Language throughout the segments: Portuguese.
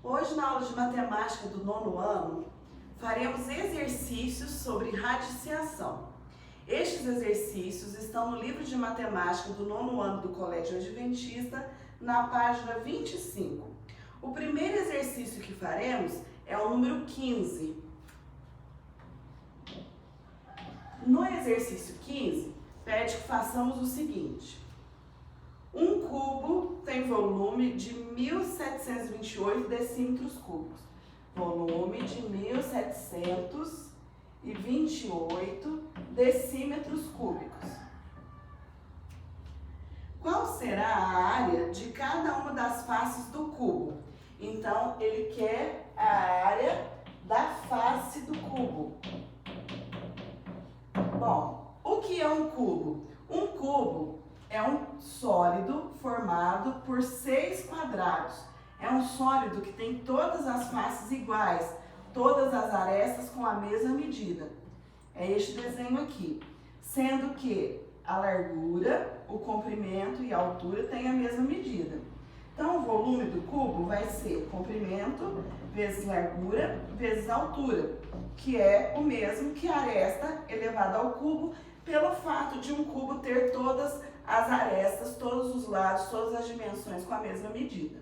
Hoje, na aula de matemática do 9º ano, faremos exercícios sobre radiciação. Estes exercícios estão no livro de matemática do 9º ano do Colégio Adventista, na página 25. O primeiro exercício que faremos é o número 15. No exercício 15, pede que façamos o seguinte. Um cubo tem volume de 1.728 decímetros cúbicos. Volume de 1.728 decímetros cúbicos. Qual será a área de cada uma das faces do cubo? Então, ele quer a área da face do cubo. Bom, o que é um cubo? Um cubo é um sólido formado por 6 quadrados. É um sólido que tem todas as faces iguais, todas as arestas com a mesma medida. É este desenho aqui. Sendo que a largura, o comprimento e a altura têm a mesma medida. Então, o volume do cubo vai ser comprimento vezes largura vezes altura, que é o mesmo que a aresta elevada ao cubo, pelo fato de um cubo ter todas as arestas, todos os lados, todas as dimensões com a mesma medida.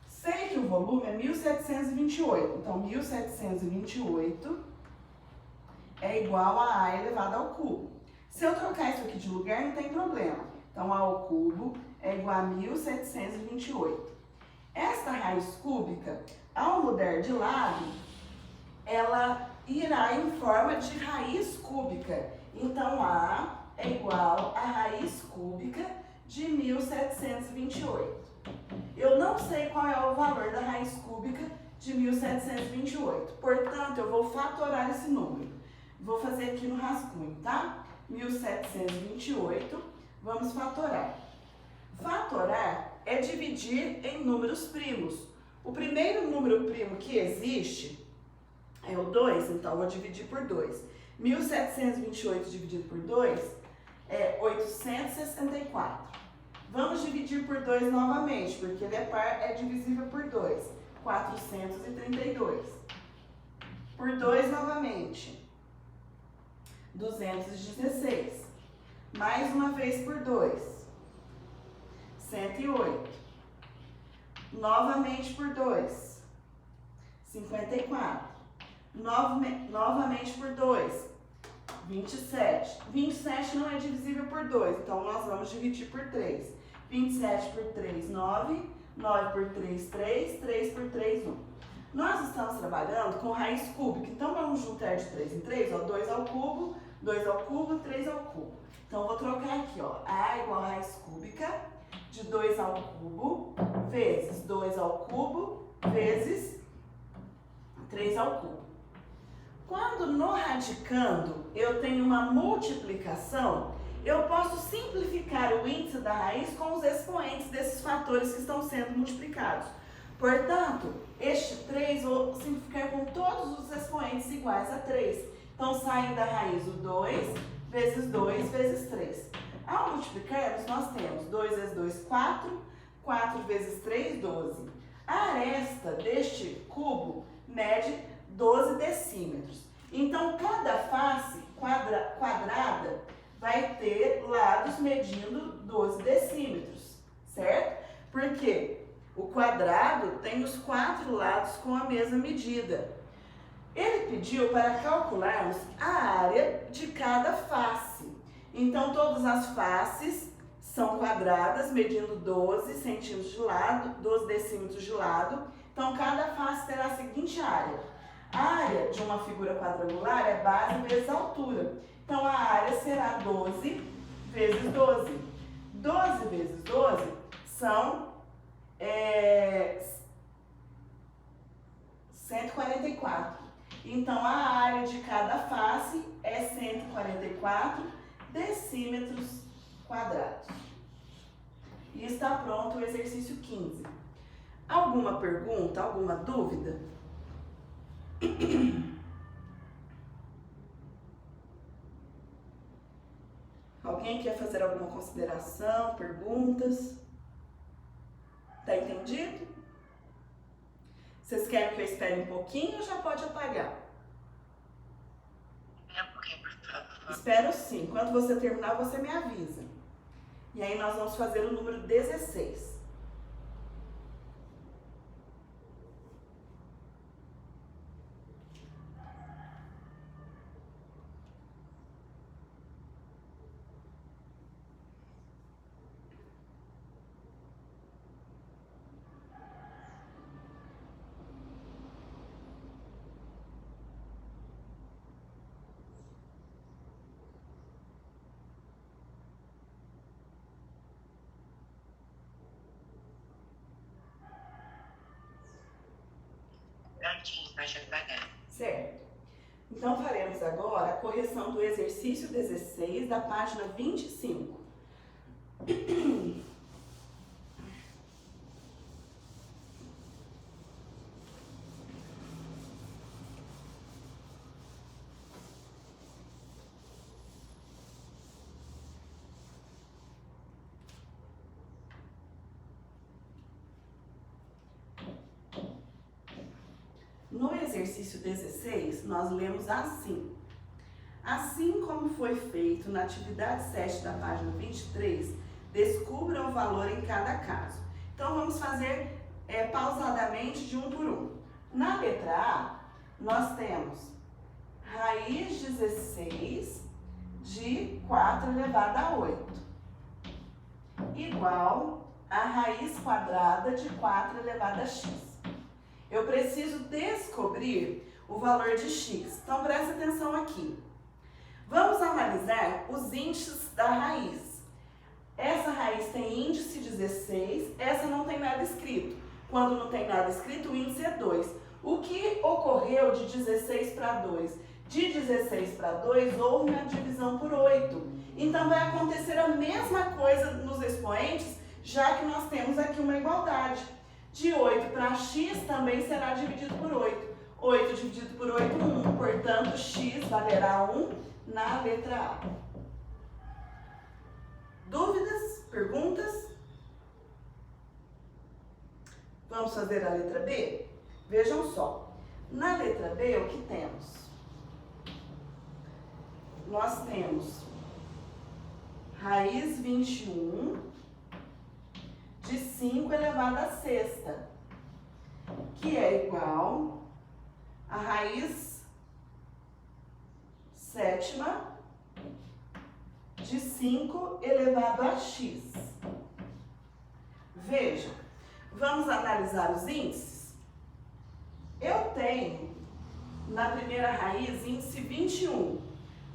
Sei que o volume é 1.728, então 1.728 é igual a A elevado ao cubo. Se eu trocar isso aqui de lugar, não tem problema. Então, A ao cubo é igual a 1.728. Esta raiz cúbica, ao mudar de lado, ela irá em forma de raiz cúbica. Então, A é igual a raiz cúbica de 1.728. Eu não sei qual é o valor da raiz cúbica de 1.728. Portanto, eu vou fatorar esse número. Vou fazer aqui no rascunho, tá? 1.728, vamos fatorar. Fatorar é dividir em números primos. O primeiro número primo que existe é o 2, então eu vou dividir por 2. 1.728 dividido por 2 é 864. Vamos dividir por 2 novamente, porque ele é divisível por 2. 432. Por 2 novamente. 216. Mais uma vez por 2. 108. Novamente por 2. 54. Novamente por 2. 27. 27 não é divisível por 2, então nós vamos dividir por 3. 27 por 3, 9. 9 por 3, 3. 3 por 3, 1. Nós estamos trabalhando com raiz cúbica, então vamos juntar de 3 em 3, ó, 2 ao cubo, 2 ao cubo, 3 ao cubo. Então, eu vou trocar aqui, ó, A igual a raiz cúbica de 2 ao cubo vezes 2 ao cubo vezes 3 ao cubo. Quando no radicando eu tenho uma multiplicação, eu posso simplificar o índice da raiz com os expoentes desses fatores que estão sendo multiplicados. Portanto, este 3 vou simplificar com todos os expoentes iguais a 3. Então, sai da raiz o 2 vezes 2 vezes 3. Ao multiplicarmos, nós temos 2 vezes 2, 4. 4 vezes 3, 12. A aresta deste cubo mede 12 decímetros. Então, cada face quadrada vai ter lados medindo 12 decímetros, certo? Porque o quadrado tem os 4 lados com a mesma medida. Ele pediu para calcularmos a área de cada face. Então, todas as faces são quadradas, medindo 12 centímetros de lado, 12 decímetros de lado. Então, cada face terá a seguinte área. A área de uma figura quadrangular é base vezes altura. Então, a área será 12 vezes 12. 12 vezes 12 são 144. Então, a área de cada face é 144 decímetros quadrados. E está pronto o exercício 15. Alguma pergunta, alguma dúvida? Alguém quer fazer alguma consideração, perguntas? Tá entendido? Vocês querem que eu espere um pouquinho ou já pode apagar? Espera um pouquinho, por favor. Espero sim. Quando você terminar, você me avisa. E aí nós vamos fazer o número 16. Prontinho, pode apagar. Certo. Então, faremos agora a correção do exercício 16 da página 25. No exercício 16, nós lemos assim. Assim como foi feito na atividade 7 da página 23, descubra o valor em cada caso. Então, vamos fazer pausadamente de um por um. Na letra A, nós temos raiz 16 de 4 elevado a 8, igual a raiz quadrada de 4 elevado a x. Eu preciso descobrir o valor de x. Então, presta atenção aqui. Vamos analisar os índices da raiz. Essa raiz tem índice 16, essa não tem nada escrito. Quando não tem nada escrito, o índice é 2. O que ocorreu de 16 para 2? De 16 para 2, houve uma divisão por 8. Então, vai acontecer a mesma coisa nos expoentes, já que nós temos aqui uma igualdade. De 8 para x também será dividido por 8. 8 dividido por 8, 1. Portanto, x valerá 1 na letra A. Dúvidas? Perguntas? Vamos fazer a letra B? Vejam só. Na letra B, o que temos? Nós temos raiz 21 de 5 elevado a sexta, que é igual a raiz sétima de 5 elevado a x. Veja, vamos analisar os índices? Eu tenho na primeira raiz índice 21,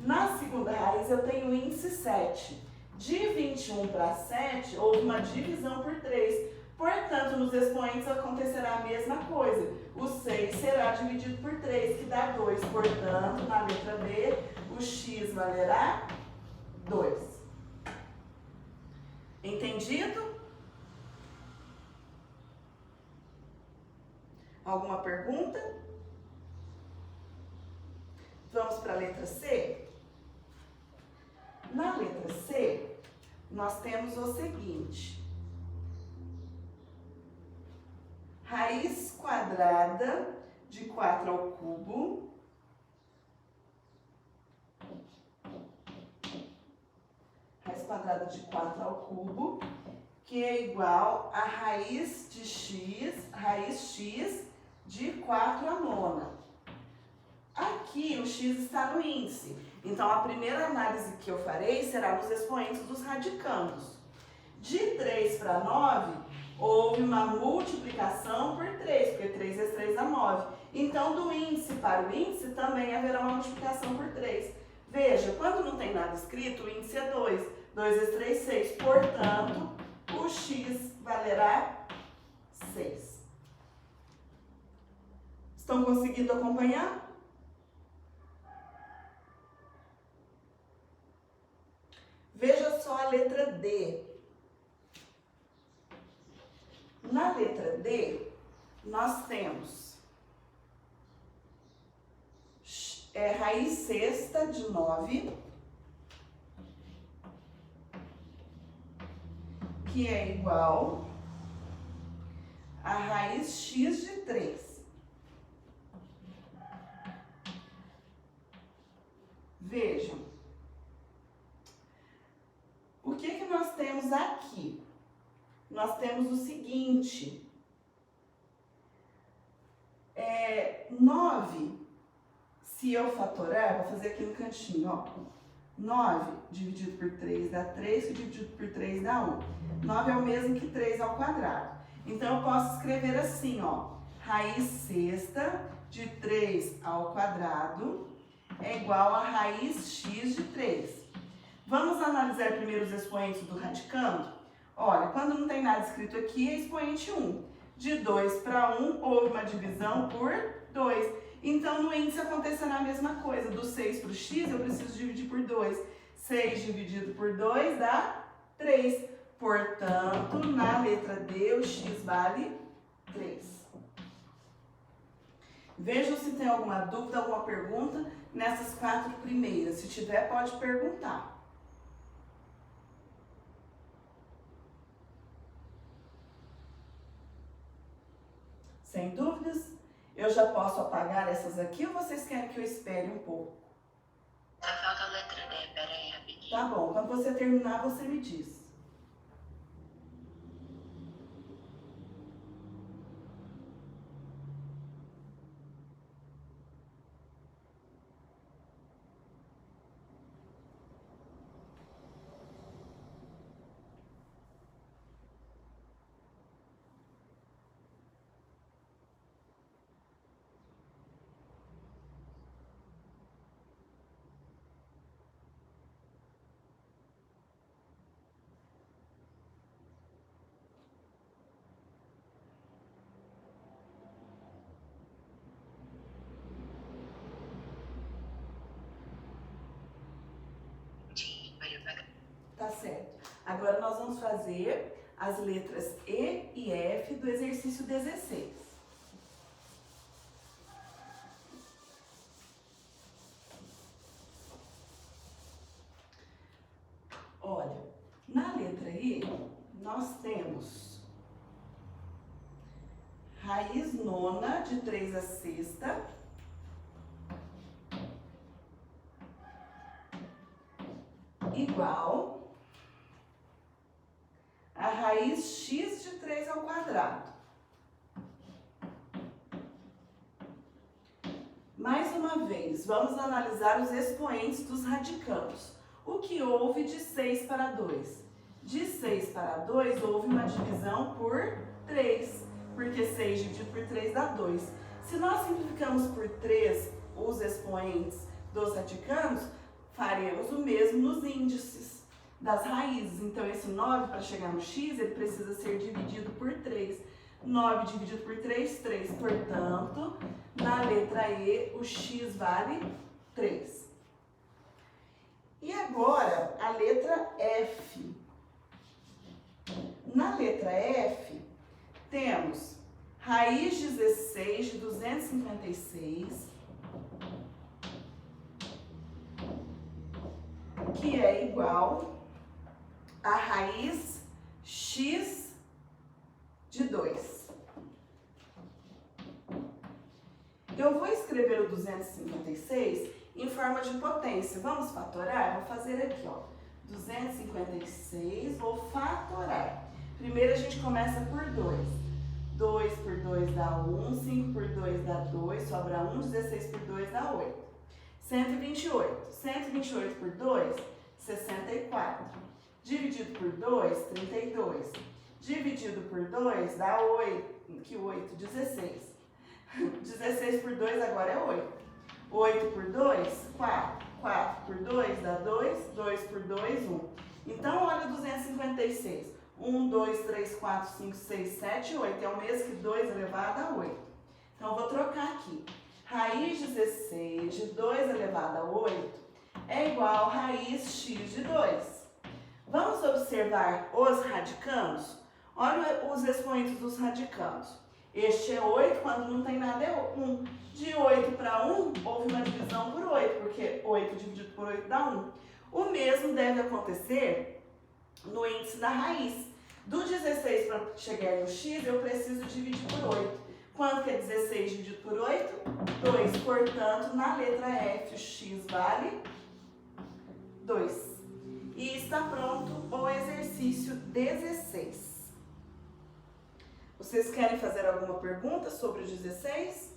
na segunda raiz eu tenho índice 7. De 21 para 7, houve uma divisão por 3. Portanto, nos expoentes acontecerá a mesma coisa. O 6 será dividido por 3, que dá 2. Portanto, na letra B, o x valerá 2. Entendido? Alguma pergunta? Vamos para a letra C? Na letra C, nós temos o seguinte. Raiz quadrada de 4 ao cubo raiz quadrada de 4 ao cubo, que é igual a raiz x de 4 à nona. Aqui o x está no índice, então a primeira análise que eu farei será nos expoentes dos radicandos. De 3 para 9, houve uma multiplicação por 3, porque 3 vezes 3 dá 9. Então, do índice para o índice também haverá uma multiplicação por 3. Veja, quando não tem nada escrito, o índice é 2. 2 vezes 3, 6. Portanto, o x valerá 6. Estão conseguindo acompanhar? Veja só a letra D. Na letra D, nós temos raiz sexta de 9, que é igual a raiz x de 3. temos o seguinte. 9, se eu fatorar, vou fazer aqui no cantinho, ó. 9 dividido por 3 dá 3, que dividido por 3 dá 1. 9 é o mesmo que 3 ao quadrado. Então, eu posso escrever assim, ó. Raiz sexta de 3 ao quadrado é igual a raiz x de 3. Vamos analisar primeiro os expoentes do radicando? Olha, quando não tem nada escrito aqui, é expoente 1. De 2 para 1, houve uma divisão por 2. Então, no índice acontecerá a mesma coisa. Do 6 para o x, eu preciso dividir por 2. 6 dividido por 2 dá 3. Portanto, na letra D, o x vale 3. Vejam se tem alguma dúvida, alguma pergunta nessas 4 primeiras. Se tiver, pode perguntar. Sem dúvidas? Eu já posso apagar essas aqui ou vocês querem que eu espere um pouco? Tá falta a letra D, pera aí rapidinho. Tá bom, quando você terminar, você me diz. Tá certo. Agora nós vamos fazer as letras E e F do exercício 16. Olha, na letra E, nós temos raiz nona de 3 à sexta igual a raiz x de 3 ao quadrado. Mais uma vez, vamos analisar os expoentes dos radicandos. O que houve de 6 para 2? De 6 para 2, houve uma divisão por 3, porque 6 dividido por 3 dá 2. Se nós simplificamos por 3 os expoentes dos radicandos, faremos o mesmo nos índices das raízes. Então, esse 9, para chegar no x, ele precisa ser dividido por 3. 9 dividido por 3, 3. Portanto, na letra E, o x vale 3. E agora, a letra F. Na letra F, temos raiz 16 de 256, que é igual a raiz x de 2. Eu vou escrever o 256 em forma de potência. Vamos fatorar? Vou fazer aqui, ó. 256, vou fatorar. Primeiro a gente começa por 2. 2 por 2 dá 1, 5 por 2 dá 2, sobra 1, 16 por 2 dá 8. 128. 128 por 2, 64. Dividido por 2, 32. Dividido por 2 dá 8. Que 8? 16. 16 por 2 agora é 8. 8 por 2, 4. 4 por 2 dá 2. 2 por 2, 1. Então, olha o 256. 1, 2, 3, 4, 5, 6, 7, 8. É o mesmo que 2 elevado a 8. Então, eu vou trocar aqui. Raiz 16 de 2 elevado a 8 é igual a raiz x de 2. Vamos observar os radicandos? Olha os expoentes dos radicandos. Este é 8, quando não tem nada é 1. De 8 para 1, houve uma divisão por 8, porque 8 dividido por 8 dá 1. O mesmo deve acontecer no índice da raiz. Do 16 para chegar no x, eu preciso dividir por 8. Quanto que é 16 dividido por 8? 2. Portanto, na letra F, o x vale 2. E está pronto o exercício 16. Vocês querem fazer alguma pergunta sobre o 16?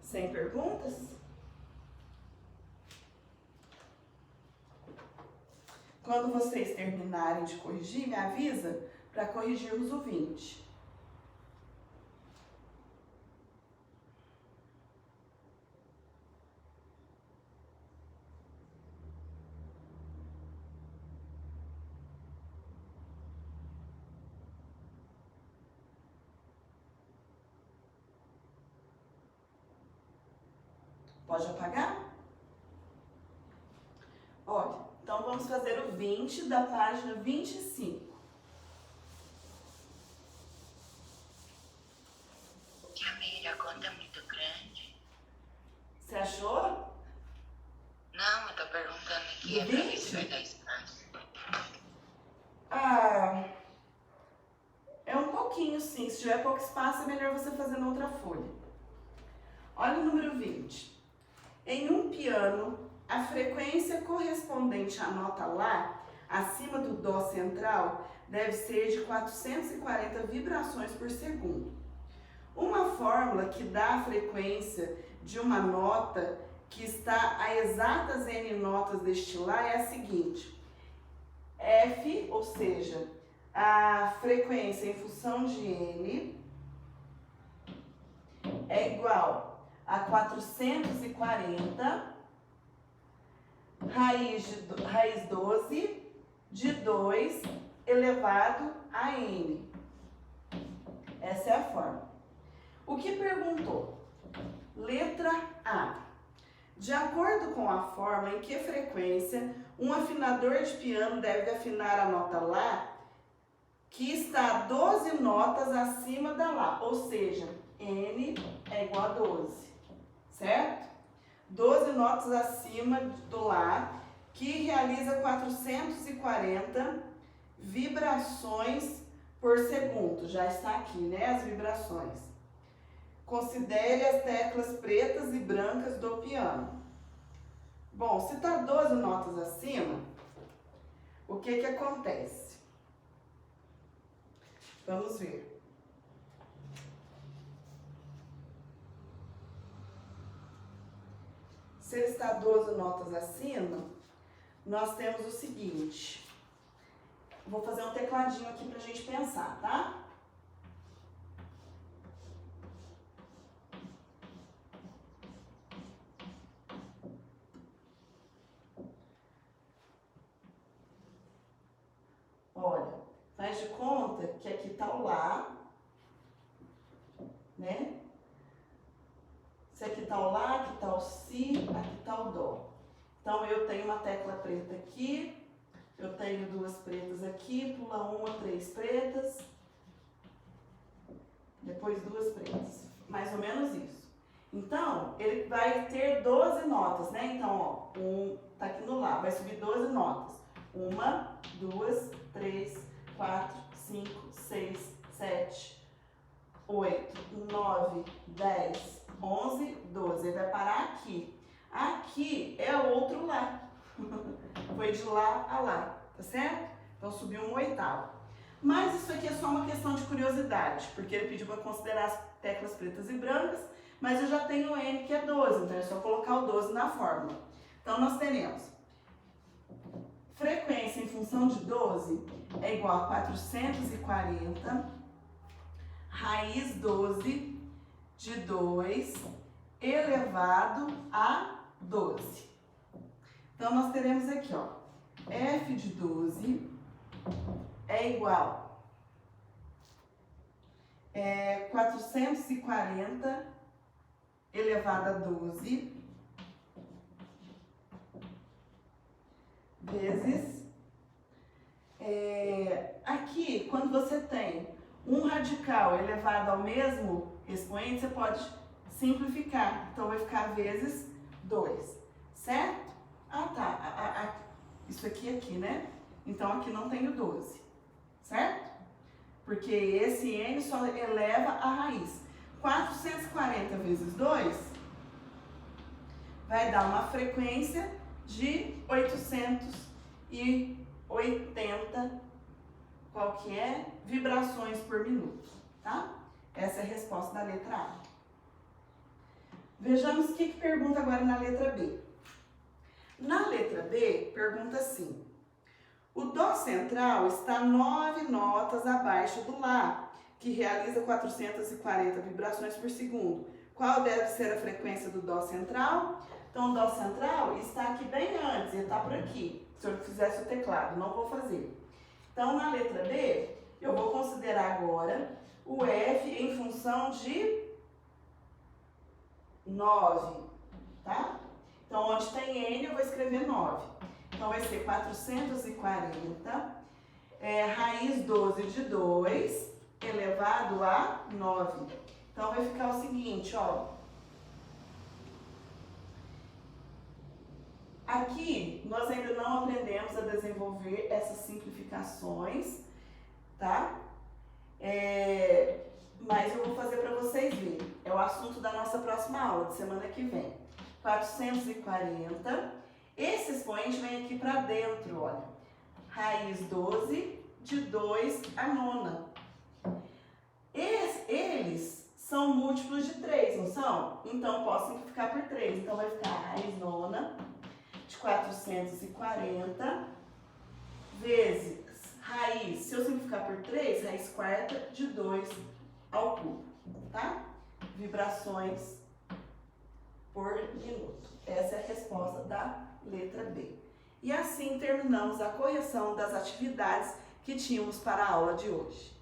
Sem perguntas? Quando vocês terminarem de corrigir, me avisa para corrigirmos o 20. Pode apagar? Olha, então vamos fazer o 20 da página 25. Jamila, a conta é muito grande. Você achou? Não, eu tô perguntando aqui, Do é pra ver 20? se vai dar espaço. Ah, é um pouquinho sim. Se tiver pouco espaço, é melhor você fazer na outra folha. Olha o número 20. Em um piano, a frequência correspondente à nota Lá, acima do Dó central, deve ser de 440 vibrações por segundo. Uma fórmula que dá a frequência de uma nota que está a exatas N notas deste Lá é a seguinte. F, ou seja, a frequência em função de N, é igual a 440 raiz 12 de 2 elevado a N. Essa é a fórmula. O que perguntou? Letra A. De acordo com a fórmula, em que frequência um afinador de piano deve afinar a nota Lá, que está 12 notas acima da Lá, ou seja, N é igual a 12, certo? 12 notas acima do Lá, que realiza 440 vibrações por segundo. Já está aqui, né, as vibrações. Considere as teclas pretas e brancas do piano. Bom, se está 12 notas acima, o que acontece? Vamos ver. Se ele está 12 notas acima, nós temos o seguinte. Vou fazer um tecladinho aqui pra gente pensar, tá? Olha, faz de conta que aqui tá o Lá, né? Se aqui tá o Lá, aqui tá o Si, aqui tá o Dó. Então, eu tenho uma tecla preta aqui, eu tenho duas pretas aqui, pula uma, 3 pretas, depois 2 pretas. Mais ou menos isso. Então, ele vai ter 12 notas, né? Então, ó, tá aqui no Lá, vai subir 12 notas. 1, 2, 3, 4, 5, 6, 7, 8, 9, 10, 11, 12. Ele vai parar aqui. Aqui é o outro Lá. Foi de Lá a Lá, tá certo? Então subiu um oitavo. Mas isso aqui é só uma questão de curiosidade, porque ele pediu para considerar as teclas pretas e brancas, mas eu já tenho o N que é 12, então é só colocar o 12 na fórmula. Então nós teremos frequência em função de 12 é igual a 440 raiz 12 de 2 elevado a 12. Então, nós teremos aqui, ó, F de 12 é igual a 440 elevado a 12 vezes, aqui, quando você tem um radical elevado ao mesmo expoente, você pode simplificar. Então, vai ficar vezes 2, certo? Ah, tá. Isso aqui, né? Então, aqui não tem o 12, certo? Porque esse N só eleva a raiz. 440 vezes 2 vai dar uma frequência de 880, qual que é? Vibrações por minuto, tá? Essa é a resposta da letra A. Vejamos o que pergunta agora na letra B. Na letra B, pergunta assim: o Dó central está 9 notas abaixo do Lá, que realiza 440 vibrações por segundo. Qual deve ser a frequência do Dó central? Então, o Dó central está aqui bem antes, ele está por aqui. Se eu fizesse o teclado, não vou fazer. Então, na letra B, eu vou considerar agora o F em função de 9, tá? Então, onde tem N, eu vou escrever 9. Então, vai ser 440, raiz 12 de 2, elevado a 9. Então, vai ficar o seguinte, ó. Aqui, nós ainda não aprendemos a desenvolver essas simplificações, tá? Mas eu vou fazer para vocês verem. É o assunto da nossa próxima aula, de semana que vem. 440. Esse expoente vem aqui para dentro, olha. Raiz 12 de 2 a nona. Eles são múltiplos de 3, não são? Então, posso simplificar por 3. Então, vai ficar raiz nona de 440 vezes raiz, se eu simplificar por 3, raiz quarta de 2 ao cubo, tá? Vibrações por minuto. Essa é a resposta da letra B. E assim terminamos a correção das atividades que tínhamos para a aula de hoje.